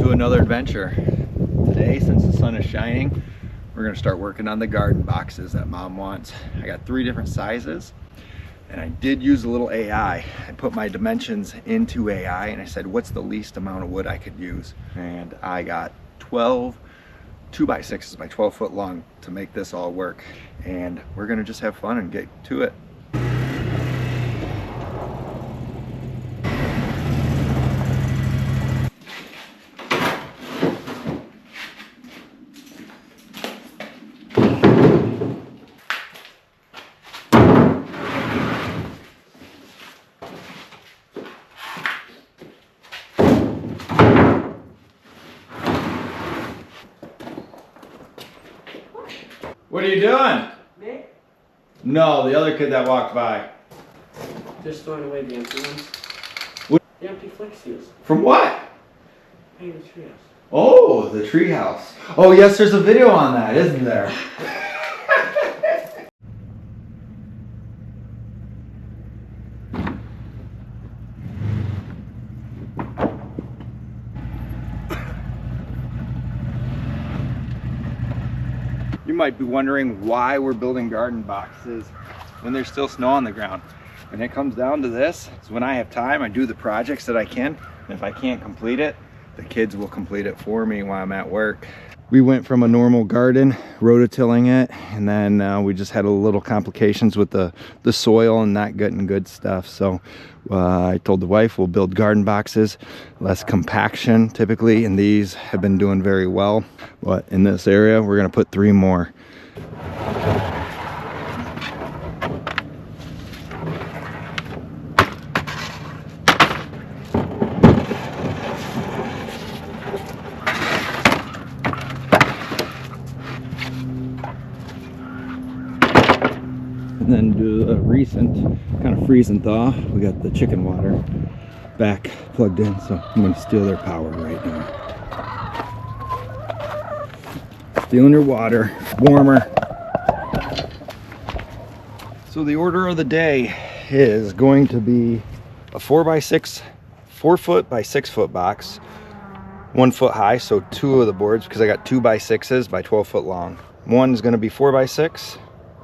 to another adventure. Today, since the sun is shining, we're gonna start working on the garden boxes that Mom wants. I got 3 different sizes, and I did use a little AI. I put my dimensions into AI and I said, what's the least amount of wood I could use? And I got 12 2x6s by 12 foot long to make this all work. And we're gonna just have fun and get to it. What are you doing? Me? No, the other kid that walked by. Just throwing away the empty ones. What? The empty Flex Seals. From what? Hey, the treehouse. Oh, the treehouse. Oh yes, there's a video on that, isn't there? You might be wondering why we're building garden boxes when there's still snow on the ground. When it comes down to this, it's when I have time, I do the projects that I can. And if I can't complete it, the kids will complete it for me while I'm at work. We went from a normal garden, rototilling it, and then we just had a little complications with the soil and not getting good stuff. So I told the wife we'll build garden boxes, less compaction typically, and these have been doing very well. But in this area, we're gonna put 3 more. And then do a recent kind of freeze and thaw. We got the chicken water back plugged in, so I'm going to steal their power right now. Stealing your water, warmer. So the order of the day is going to be a 4x6, 4 foot by 6 foot box, 1 foot high, so 2 of the boards, because I got 2x6s by 12 foot long. One is going to be 4x6.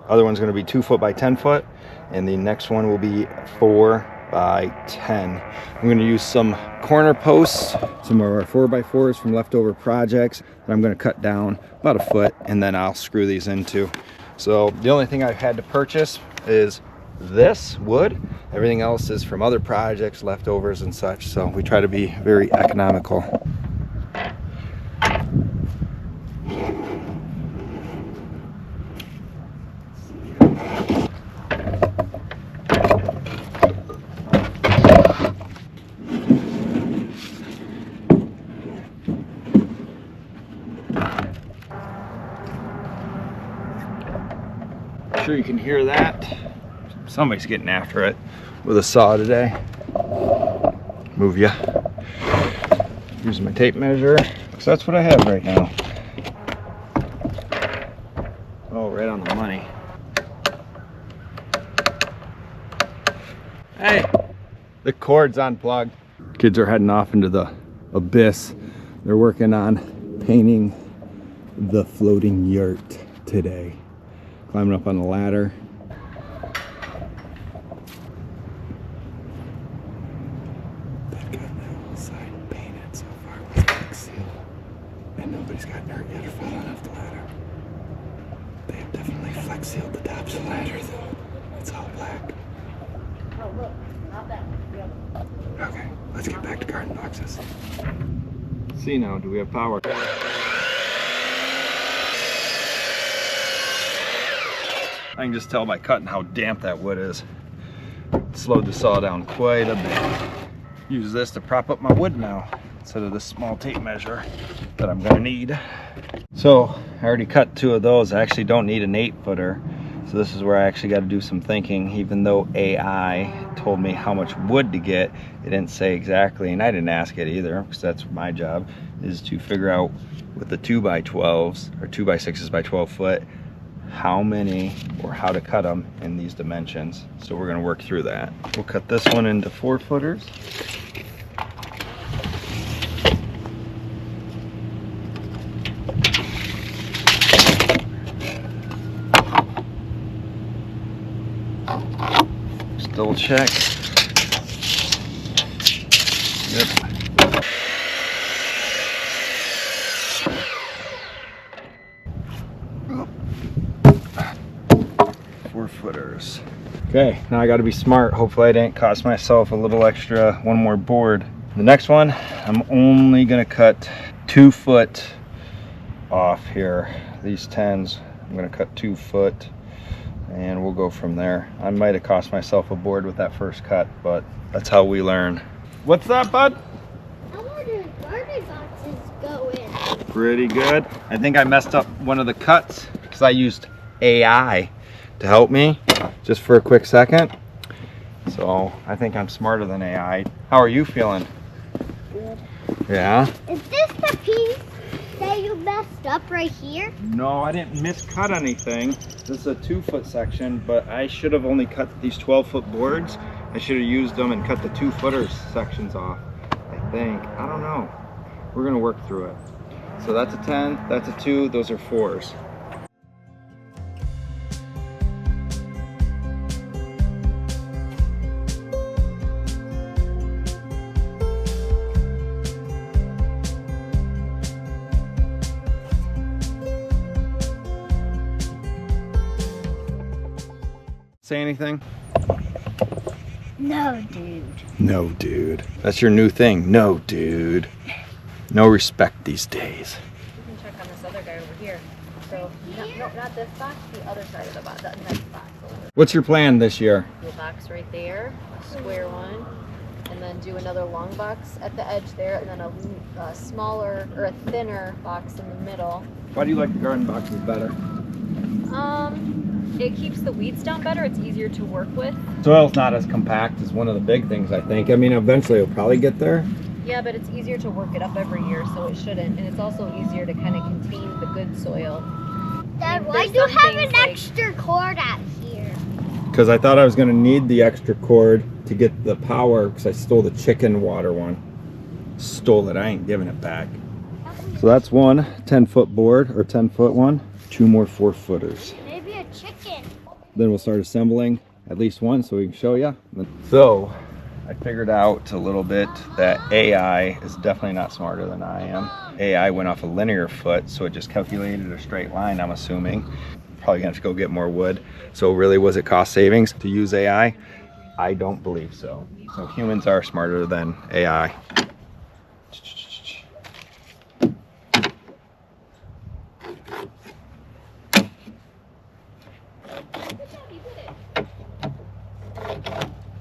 Other one's going to be 2 foot by 10 foot, and the next one will be 4 by 10. I'm going to use some corner posts, some of our 4x4s from leftover projects that I'm going to cut down about a foot, and then I'll screw these into. So the only thing I've had to purchase is this wood. Everything else is from other projects, leftovers and such. So we try to be very economical. Sure you can hear that. Somebody's getting after it with a saw today. Move ya. Here's my tape measure, because that's what I have right now. Oh, right on the money. Hey, the cord's unplugged. Kids are heading off into the abyss. They're working on painting the floating yurt today. Climbing up on the ladder. They've got that whole side painted so far with Flex Seal, and nobody's gotten hurt yet or fallen off the ladder. They have definitely Flex Sealed the tops of the ladder though. It's all black. Oh look, not that one. Okay, let's get back to garden boxes. See now, do we have power? I can just tell by cutting how damp that wood is. Slowed the saw down quite a bit. Use this to prop up my wood now instead of this small tape measure that I'm gonna need. So I already cut 2 of those. I actually don't need an 8-footer. So this is where I actually got to do some thinking. Even though AI told me how much wood to get, it didn't say exactly, and I didn't ask it either, because that's my job, is to figure out with the 2x12s or 2x6s by 12 foot how many or how to cut them in these dimensions. So we're going to work through that. We'll cut this one into 4-footers. double check. Yep. 4-footers. Okay, now I got to be smart. Hopefully I didn't cost myself a little extra, one more board. The next one, I'm only gonna cut 2 foot off here. These 10s, I'm gonna cut 2 foot and we'll go from there. I might have cost myself a board with that first cut, but that's how we learn. What's that, bud? How are the garden boxes going? Pretty good. I think I messed up one of the cuts because I used AI to help me just for a quick second. So I think I'm smarter than AI. How are you feeling? Good. Yeah? Is this the piece that you messed up right here? No, I didn't miscut anything. This is a 2 foot section, but I should have only cut these 12-foot boards. I should have used them and cut the 2-footers sections off, I think. I don't know. We're gonna work through it. So that's a 10, that's a 2, those are 4s. Say anything? No, dude. No, dude. That's your new thing. No, dude. No respect these days. You can check on this other guy over here. So, no, not this box, the other side of the box, that next box. What's your plan this year? Do a box right there, a square one, and then do another long box at the edge there, and then a smaller or a thinner box in the middle. Why do you like the garden boxes better? It keeps the weeds down better. It's easier to work with. Soil's not as compact as one of the big things, I think. I mean, eventually it'll probably get there. Yeah, but it's easier to work it up every year, so it shouldn't. And it's also easier to kind of contain the good soil. Dad, There's why do you some have things an like- extra cord out here? Because I thought I was going to need the extra cord to get the power because I stole the chicken water one. Stole it. I ain't giving it back. So that's one 10-foot board or 10-foot one. 2 more 4-footers. Maybe a chicken. Then we'll start assembling at least one so we can show you. So I figured out a little bit that AI is definitely not smarter than I am. AI went off a linear foot, so it just calculated a straight line, I'm assuming. Probably gonna have to go get more wood. So really, was it cost savings to use AI? I don't believe so. So humans are smarter than AI.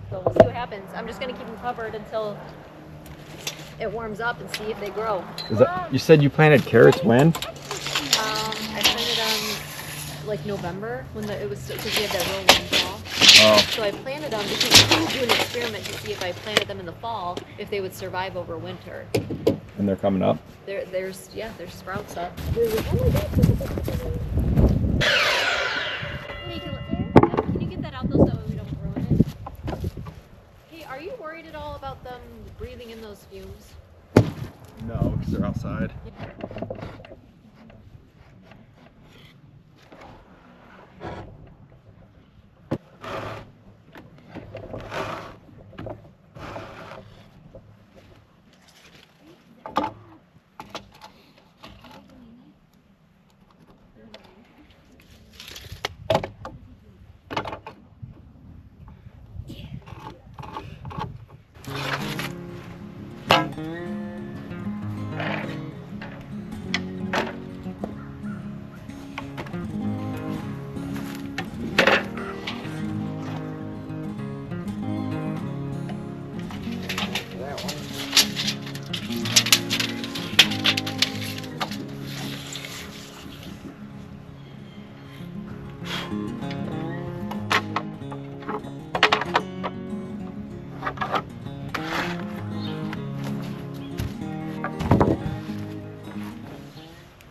So we'll see what happens. I'm just gonna keep them covered until it warms up and see if they grow. Is that, you said you planted carrots when? I planted them like November when it was because we had that real warm fall. Oh, So I planted them because we would do an experiment to see if I planted them in the fall if they would survive over winter. and they're coming up. There's sprouts up. Can you get that out though so we don't ruin it? Hey, are you worried at all about them breathing in those fumes? No, because they're outside.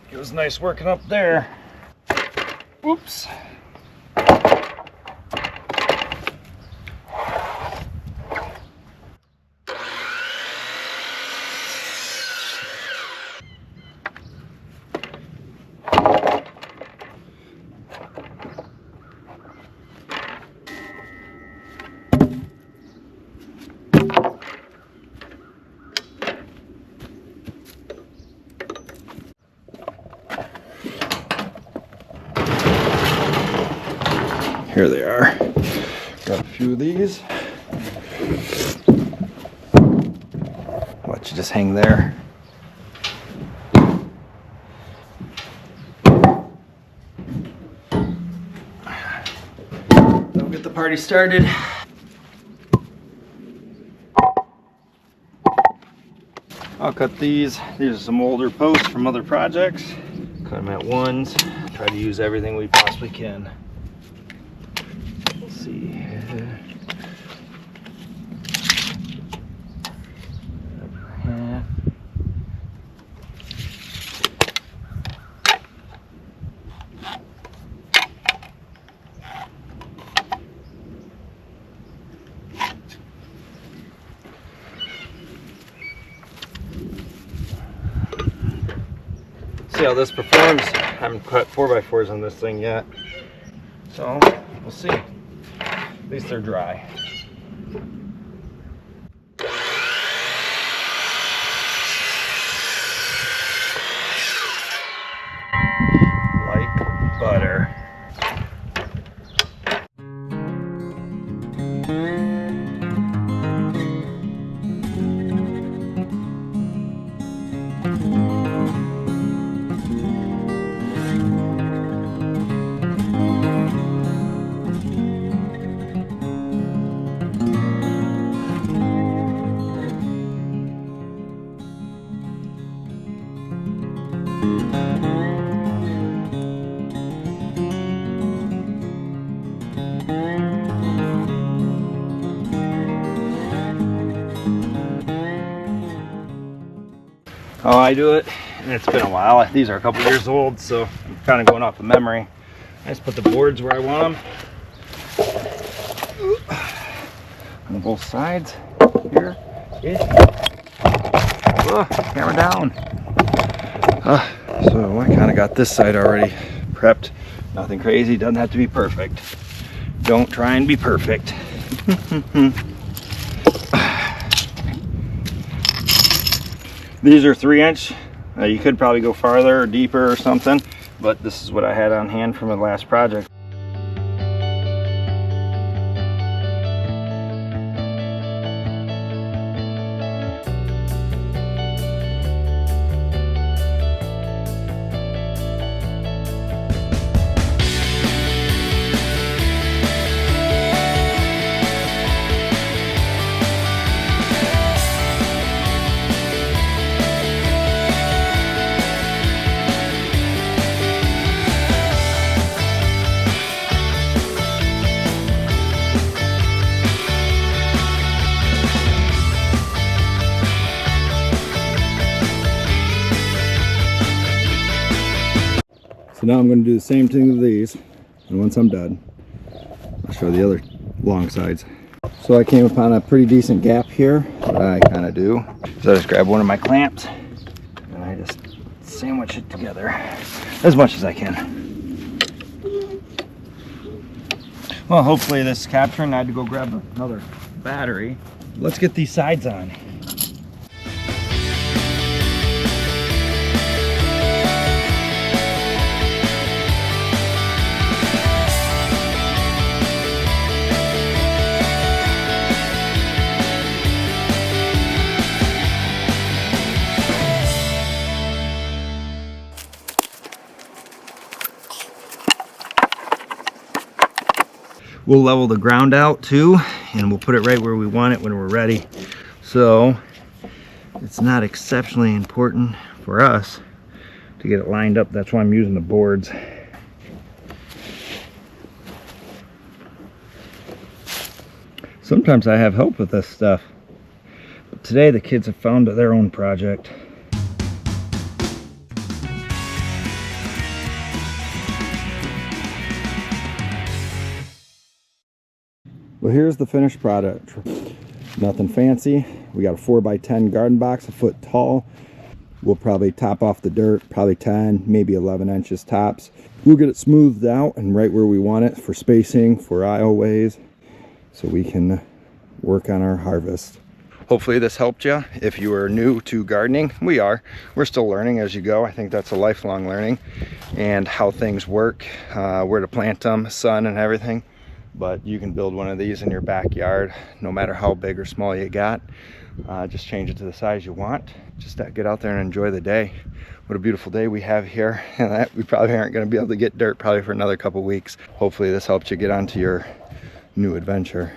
It was nice working up there. Oops. Here they are. Got a few of these. Let you just hang there. Don't get the party started. I'll cut these. These are some older posts from other projects. Cut them at ones. Try to use everything we possibly can. Let's see. Half. See how this performs. I haven't cut 4x4s on this thing yet, so we'll see. At least they're dry. Like butter. How I do it, and it's been a while. These are a couple years old, so I'm kind of going off of memory. I just put the boards where I want them. On both sides here. Camera down. So I kind of got this side already prepped. Nothing crazy, doesn't have to be perfect. Don't try and be perfect. These are 3-inch. You could probably go farther or deeper or something, but this is what I had on hand from the last project. So now I'm going to do the same thing with these, and once I'm done, I'll show the other long sides. So I came upon a pretty decent gap here, what I kind of do. So I just grab one of my clamps, and I just sandwich it together as much as I can. Well, hopefully this is capturing. I had to go grab another battery. Let's get these sides on. We'll level the ground out too, and we'll put it right where we want it when we're ready. So it's not exceptionally important for us to get it lined up. That's why I'm using the boards. Sometimes I have help with this stuff, but today the kids have found their own project. Well, here's the finished product. Nothing fancy. We got a 4x10 garden box, a foot tall. We'll probably top off the dirt, probably 10, maybe 11 inches tops. We'll get it smoothed out and right where we want it for spacing, for aisleways, so we can work on our harvest. Hopefully this helped you. If you are new to gardening, we're still learning as you go. I think that's a lifelong learning, and how things work, where to plant them, sun and everything. but you can build one of these in your backyard, no matter how big or small you got. Just change it to the size you want. Just get out there and enjoy the day. What a beautiful day we have here. And we probably aren't going to be able to get dirt probably for another couple weeks. Hopefully this helps you get onto your new adventure.